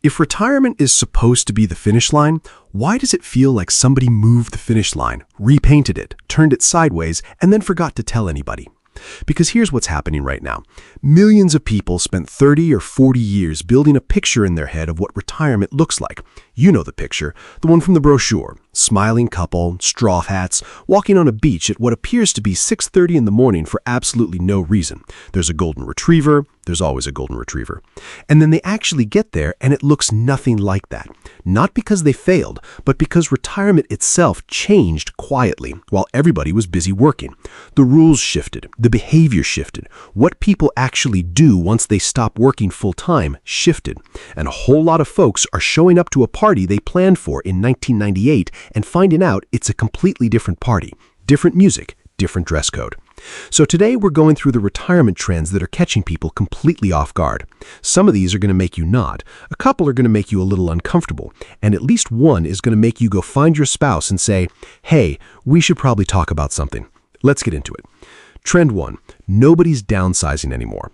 If retirement is supposed to be the finish line, why does it feel like somebody moved the finish line, repainted it, turned it sideways, and then forgot to tell anybody? Because here's what's happening right now. Millions of people spent 30 or 40 years building a picture in their head of what retirement looks like. You know the picture, the one from the brochure. Smiling couple, straw hats, walking on a beach at what appears to be 6:30 in the morning for absolutely no reason. There's a golden retriever. There's always a golden retriever. And then they actually get there and it looks nothing like that. Not because they failed, but because retirement itself changed quietly while everybody was busy working. The rules shifted, the behavior shifted. What people actually do once they stop working full-time shifted. And a whole lot of folks are showing up to a party they planned for in 1998 and finding out it's a completely different party. Different music, different dress code. So today we're going through the retirement trends that are catching people completely off guard. Some of these are going to make you nod, a couple are going to make you a little uncomfortable, and at least one is going to make you go find your spouse and say, hey, we should probably talk about something. Let's get into it. Trend 1. Nobody's downsizing anymore.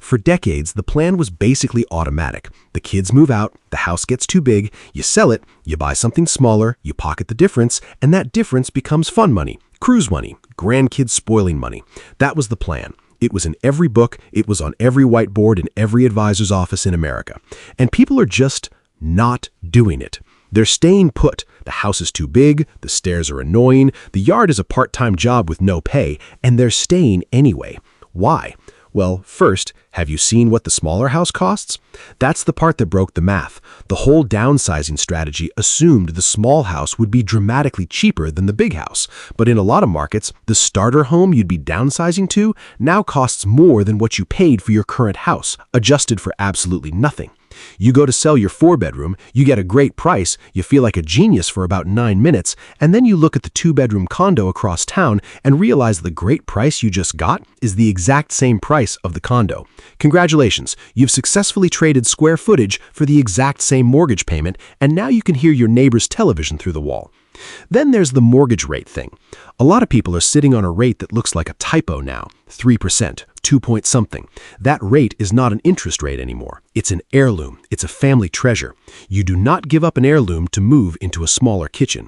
For decades, the plan was basically automatic. The kids move out, the house gets too big, you sell it, you buy something smaller, you pocket the difference, and that difference becomes fun money, cruise money, grandkids spoiling money. That was the plan. It was in every book, it was on every whiteboard in every advisor's office in America. And people are just not doing it. They're staying put. The house is too big, the stairs are annoying, the yard is a part-time job with no pay, and they're staying anyway. Why? Well, first, have you seen what the smaller house costs? That's the part that broke the math. The whole downsizing strategy assumed the small house would be dramatically cheaper than the big house. But in a lot of markets, the starter home you'd be downsizing to now costs more than what you paid for your current house, adjusted for absolutely nothing. You go to sell your 4-bedroom, you get a great price, you feel like a genius for about 9 minutes, and then you look at the 2-bedroom condo across town and realize the great price you just got is the exact same price of the condo. Congratulations, you've successfully traded square footage for the exact same mortgage payment, and now you can hear your neighbor's television through the wall. Then there's the mortgage rate thing. A lot of people are sitting on a rate that looks like a typo now, 3%, 2 point something. That rate is not an interest rate anymore. It's an heirloom. It's a family treasure. You do not give up an heirloom to move into a smaller kitchen.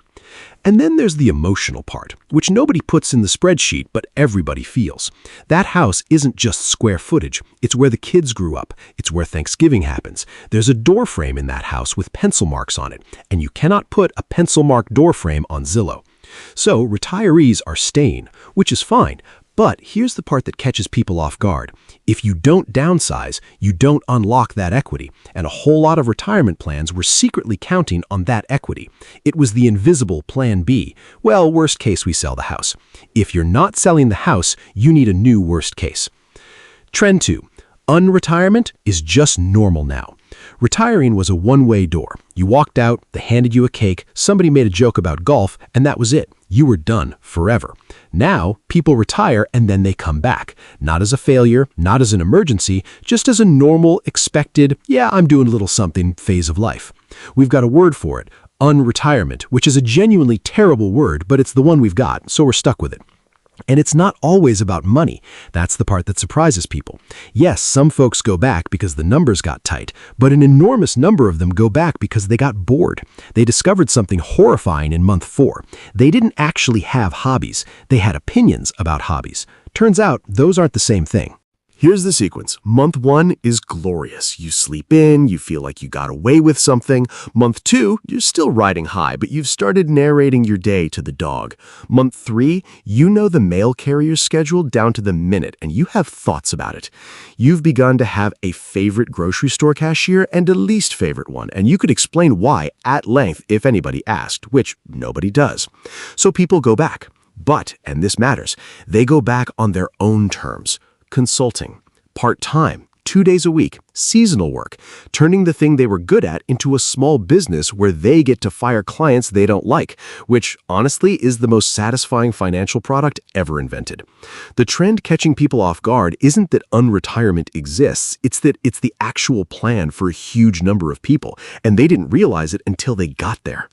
And then there's the emotional part, which nobody puts in the spreadsheet, but everybody feels. That house isn't just square footage. It's where the kids grew up. It's where Thanksgiving happens. There's a door frame in that house with pencil marks on it, and you cannot put a pencil-marked door frame on Zillow. So retirees are staying, which is fine. But here's the part that catches people off guard. If you don't downsize, you don't unlock that equity, and a whole lot of retirement plans were secretly counting on that equity. It was the invisible plan B. Well, worst case, we sell the house. If you're not selling the house, you need a new worst case. Trend 2. Unretirement is just normal now. Retiring was a one-way door. You walked out, they handed you a cake, somebody made a joke about golf, and that was it. You were done forever. Now, people retire and then they come back. Not as a failure, not as an emergency, just as a normal, expected, yeah, I'm doing a little something phase of life. We've got a word for it, unretirement, which is a genuinely terrible word, but it's the one we've got, so we're stuck with it. And it's not always about money. That's the part that surprises people. Yes, some folks go back because the numbers got tight, but an enormous number of them go back because they got bored. They discovered something horrifying in month 4. They didn't actually have hobbies. They had opinions about hobbies. Turns out, those aren't the same thing. Here's the sequence. Month 1 is glorious. You sleep in, you feel like you got away with something. Month 2, you're still riding high, but you've started narrating your day to the dog. Month 3, you know the mail carrier's schedule down to the minute, and you have thoughts about it. You've begun to have a favorite grocery store cashier and a least favorite one, and you could explain why at length if anybody asked, which nobody does. So people go back. But, and this matters, they go back on their own terms. Consulting, part-time, 2 days a week, seasonal work, turning the thing they were good at into a small business where they get to fire clients they don't like, which honestly is the most satisfying financial product ever invented. The trend catching people off guard isn't that unretirement exists, it's that it's the actual plan for a huge number of people, and they didn't realize it until they got there.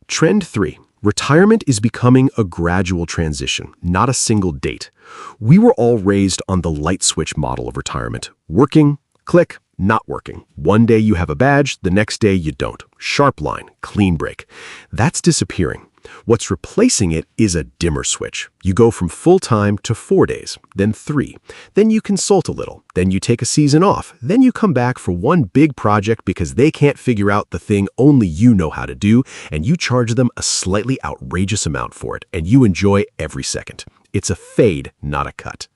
Trend 3. Retirement is becoming a gradual transition, not a single date. We were all raised on the light switch model of retirement. Working, click, Not working. One day you have a badge, the next day you don't. Sharp line, clean break. That's disappearing. What's replacing it is a dimmer switch. You go from full-time to 4 days, then 3. Then you consult a little. Then you take a season off. Then you come back for one big project because they can't figure out the thing only you know how to do, and you charge them a slightly outrageous amount for it, and you enjoy every second. It's a fade, not a cut.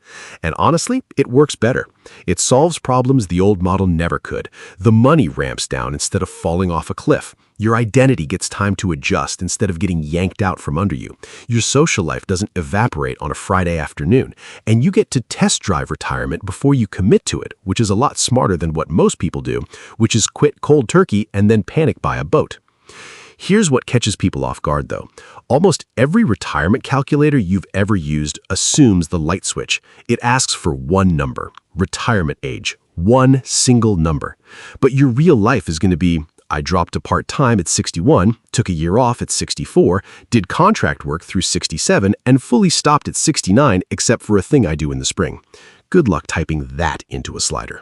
And honestly, it works better. It solves problems the old model never could. The money ramps down instead of falling off a cliff. Your identity gets time to adjust instead of getting yanked out from under you. Your social life doesn't evaporate on a Friday afternoon. And you get to test drive retirement before you commit to it, which is a lot smarter than what most people do, which is quit cold turkey and then panic buy a boat. Here's what catches people off guard, though. Almost every retirement calculator you've ever used assumes the light switch. It asks for one number, retirement age, one single number. But your real life is going to be, I dropped to part-time at 61, took a year off at 64, did contract work through 67, and fully stopped at 69 except for a thing I do in the spring. Good luck typing that into a slider.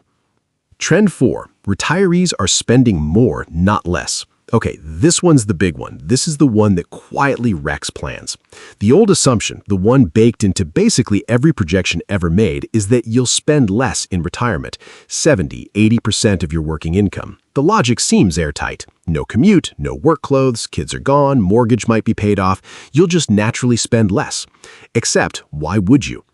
Trend 4. Retirees are spending more, not less. Okay, this one's the big one. This is the one that quietly wrecks plans. The old assumption, the one baked into basically every projection ever made, is that you'll spend less in retirement, 70–80% of your working income. The logic seems airtight. No commute, no work clothes, kids are gone, mortgage might be paid off. You'll just naturally spend less. Except, why would you?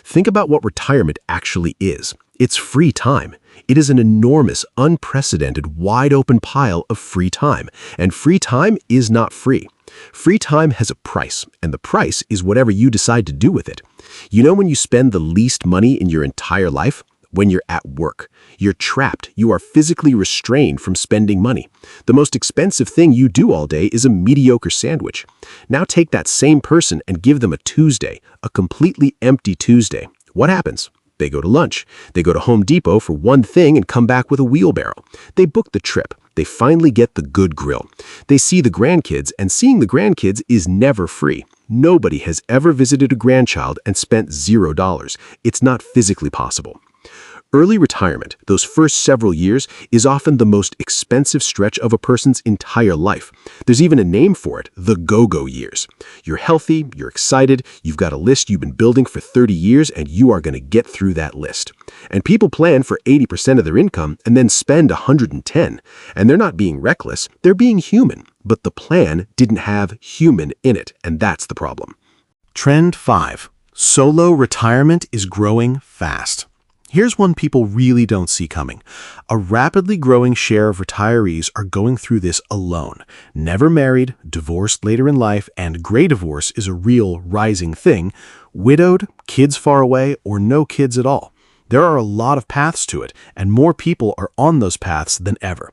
Think about what retirement actually is. It's free time. It is an enormous, unprecedented, wide-open pile of free time. And free time is not free. Free time has a price, and the price is whatever you decide to do with it. You know when you spend the least money in your entire life? When you're at work. You're trapped. You are physically restrained from spending money. The most expensive thing you do all day is a mediocre sandwich. Now take that same person and give them a Tuesday, a completely empty Tuesday. What happens? They go to lunch. They go to Home Depot for one thing and come back with a wheelbarrow. They book the trip. They finally get the good grill. They see the grandkids, and seeing the grandkids is never free. Nobody has ever visited a grandchild and spent $0. It's not physically possible. Early retirement, those first several years, is often the most expensive stretch of a person's entire life. There's even a name for it, the go-go years. You're healthy, you're excited, you've got a list you've been building for 30 years, and you are going to get through that list. And people plan for 80% of their income and then spend 110. And they're not being reckless, they're being human. But the plan didn't have human in it, and that's the problem. Trend 5. Solo retirement is growing fast. Here's one people really don't see coming. A rapidly growing share of retirees are going through this alone. Never married, divorced later in life, and gray divorce is a real rising thing. Widowed, kids far away, or no kids at all. There are a lot of paths to it, and more people are on those paths than ever.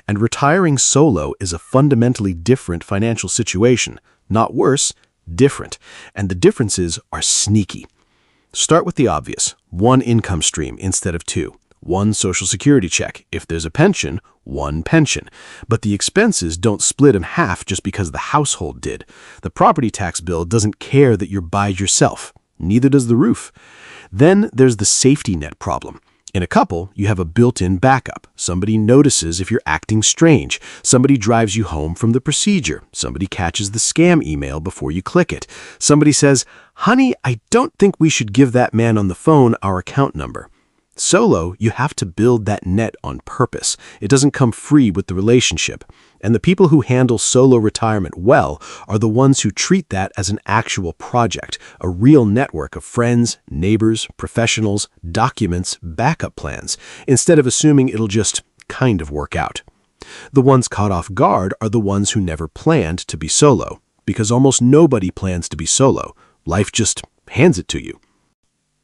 And retiring solo is a fundamentally different financial situation. Not worse, different. And the differences are sneaky. Start with the obvious. One income stream instead of two. One Social Security check. If there's a pension, one pension. But the expenses don't split in half just because the household did. The property tax bill doesn't care that you're by yourself. Neither does the roof. Then there's the safety net problem. In a couple, you have a built-in backup. Somebody notices if you're acting strange. Somebody drives you home from the procedure. Somebody catches the scam email before you click it. Somebody says, "Honey, I don't think we should give that man on the phone our account number." Solo, you have to build that net on purpose. It doesn't come free with the relationship. And the people who handle solo retirement well are the ones who treat that as an actual project, a real network of friends, neighbors, professionals, documents, backup plans, instead of assuming it'll just kind of work out. The ones caught off guard are the ones who never planned to be solo, because almost nobody plans to be solo. Life just hands it to you.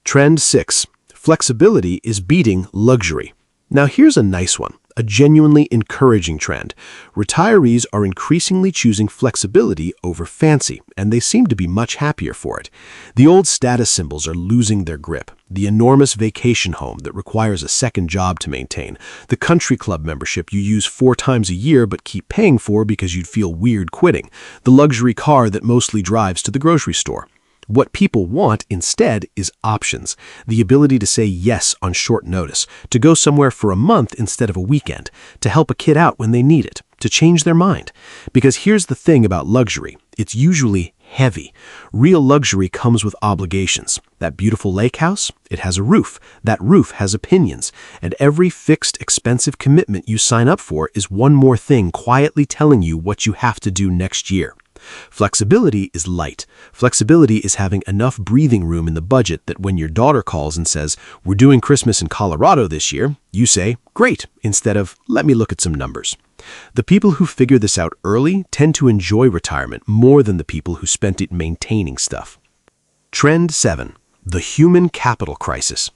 Trend 6. Flexibility is beating luxury. Now here's a nice one, a genuinely encouraging trend. Retirees are increasingly choosing flexibility over fancy, and they seem to be much happier for it. The old status symbols are losing their grip. The enormous vacation home that requires a second job to maintain. The country club membership you use 4 times a year but keep paying for because you'd feel weird quitting. The luxury car that mostly drives to the grocery store. What people want instead is options, the ability to say yes on short notice, to go somewhere for a month instead of a weekend, to help a kid out when they need it, to change their mind. Because here's the thing about luxury, it's usually heavy. Real luxury comes with obligations. That beautiful lake house, it has a roof. That roof has opinions. And every fixed, expensive commitment you sign up for is one more thing quietly telling you what you have to do next year. Flexibility is light. Flexibility is having enough breathing room in the budget that when your daughter calls and says, "We're doing Christmas in Colorado this year," you say, "Great," instead of, "Let me look at some numbers." The people who figure this out early tend to enjoy retirement more than the people who spent it maintaining stuff. Trend 7. The human capital crisis.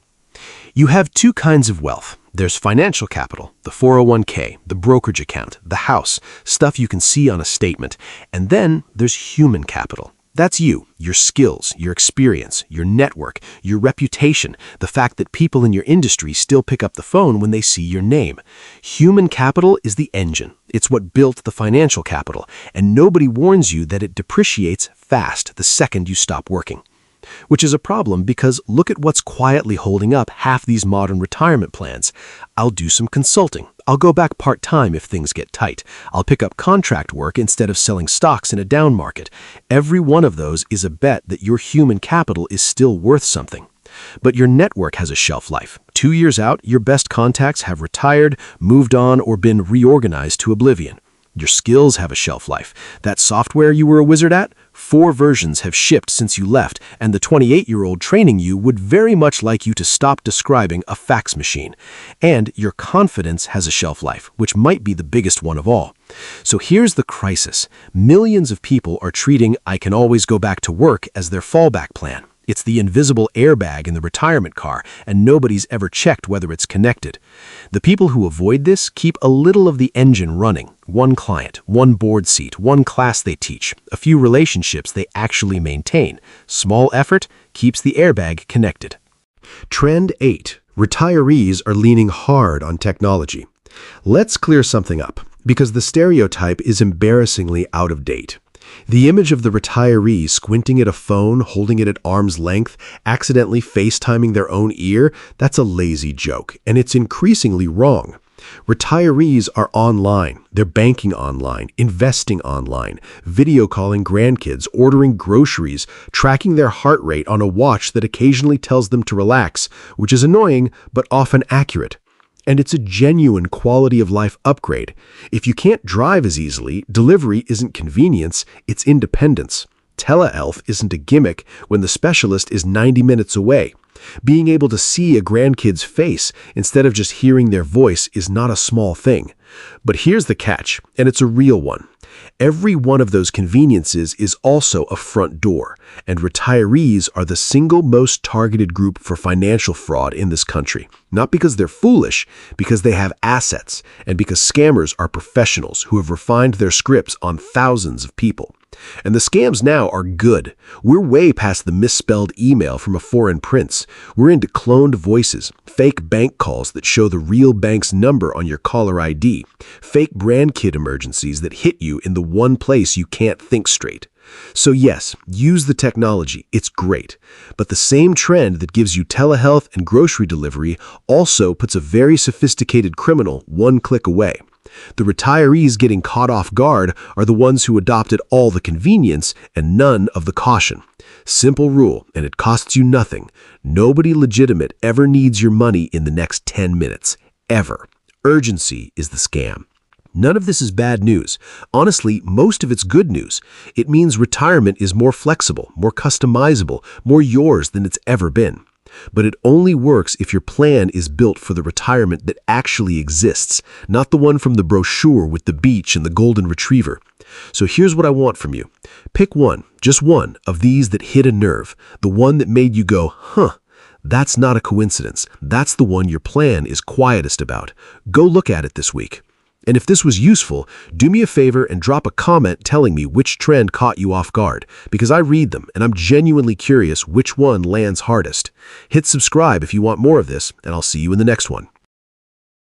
You have two kinds of wealth. There's financial capital, the 401k, the brokerage account, the house, stuff you can see on a statement. And then there's human capital. That's you, your skills, your experience, your network, your reputation, the fact that people in your industry still pick up the phone when they see your name. Human capital is the engine. It's what built the financial capital, and nobody warns you that it depreciates fast the second you stop working. Which is a problem because look at what's quietly holding up half these modern retirement plans. I'll do some consulting. I'll go back part-time if things get tight. I'll pick up contract work instead of selling stocks in a down market. Every one of those is a bet that your human capital is still worth something. But your network has a shelf life. 2 years out, your best contacts have retired, moved on, or been reorganized to oblivion. Your skills have a shelf life. That software you were a wizard at, 4 versions have shipped since you left, and the 28-year-old training you would very much like you to stop describing a fax machine. And your confidence has a shelf life, which might be the biggest one of all. So here's the crisis. Millions of people are treating "I can always go back to work" as their fallback plan. It's the invisible airbag in the retirement car, and nobody's ever checked whether it's connected. The people who avoid this keep a little of the engine running. One client, one board seat, one class they teach, a few relationships they actually maintain. Small effort keeps the airbag connected. Trend 8. Retirees are leaning hard on technology. Let's clear something up, because the stereotype is embarrassingly out of date. The image of the retiree squinting at a phone, holding it at arm's length, accidentally FaceTiming their own ear, that's a lazy joke, and it's increasingly wrong. Retirees are online. They're banking online, investing online, video calling grandkids, ordering groceries, tracking their heart rate on a watch that occasionally tells them to relax, which is annoying but often accurate. And it's a genuine quality of life upgrade. If you can't drive as easily, delivery isn't convenience, it's independence. Telehealth isn't a gimmick when the specialist is 90 minutes away. Being able to see a grandkid's face instead of just hearing their voice is not a small thing. But here's the catch, and it's a real one. Every one of those conveniences is also a front door, and retirees are the single most targeted group for financial fraud in this country. Not because they're foolish, because they have assets, and because scammers are professionals who have refined their scripts on thousands of people. And the scams now are good. We're way past the misspelled email from a foreign prince. We're into cloned voices, fake bank calls that show the real bank's number on your caller ID, fake brand kit emergencies that hit you in the one place you can't think straight. So yes, use the technology, it's great. But the same trend that gives you telehealth and grocery delivery also puts a very sophisticated criminal one click away. The retirees getting caught off guard are the ones who adopted all the convenience and none of the caution. Simple rule, and it costs you nothing. Nobody legitimate ever needs your money in the next 10 minutes. Ever. Urgency is the scam. None of this is bad news. Honestly, most of it's good news. It means retirement is more flexible, more customizable, more yours than it's ever been. But it only works if your plan is built for the retirement that actually exists, not the one from the brochure with the beach and the golden retriever. So here's what I want from you. Pick one, just one, of these that hit a nerve, the one that made you go, huh, that's not a coincidence. That's the one your plan is quietest about. Go look at it this week. And if this was useful, do me a favor and drop a comment telling me which trend caught you off guard, because I read them and I'm genuinely curious which one lands hardest. Hit subscribe if you want more of this, and I'll see you in the next one.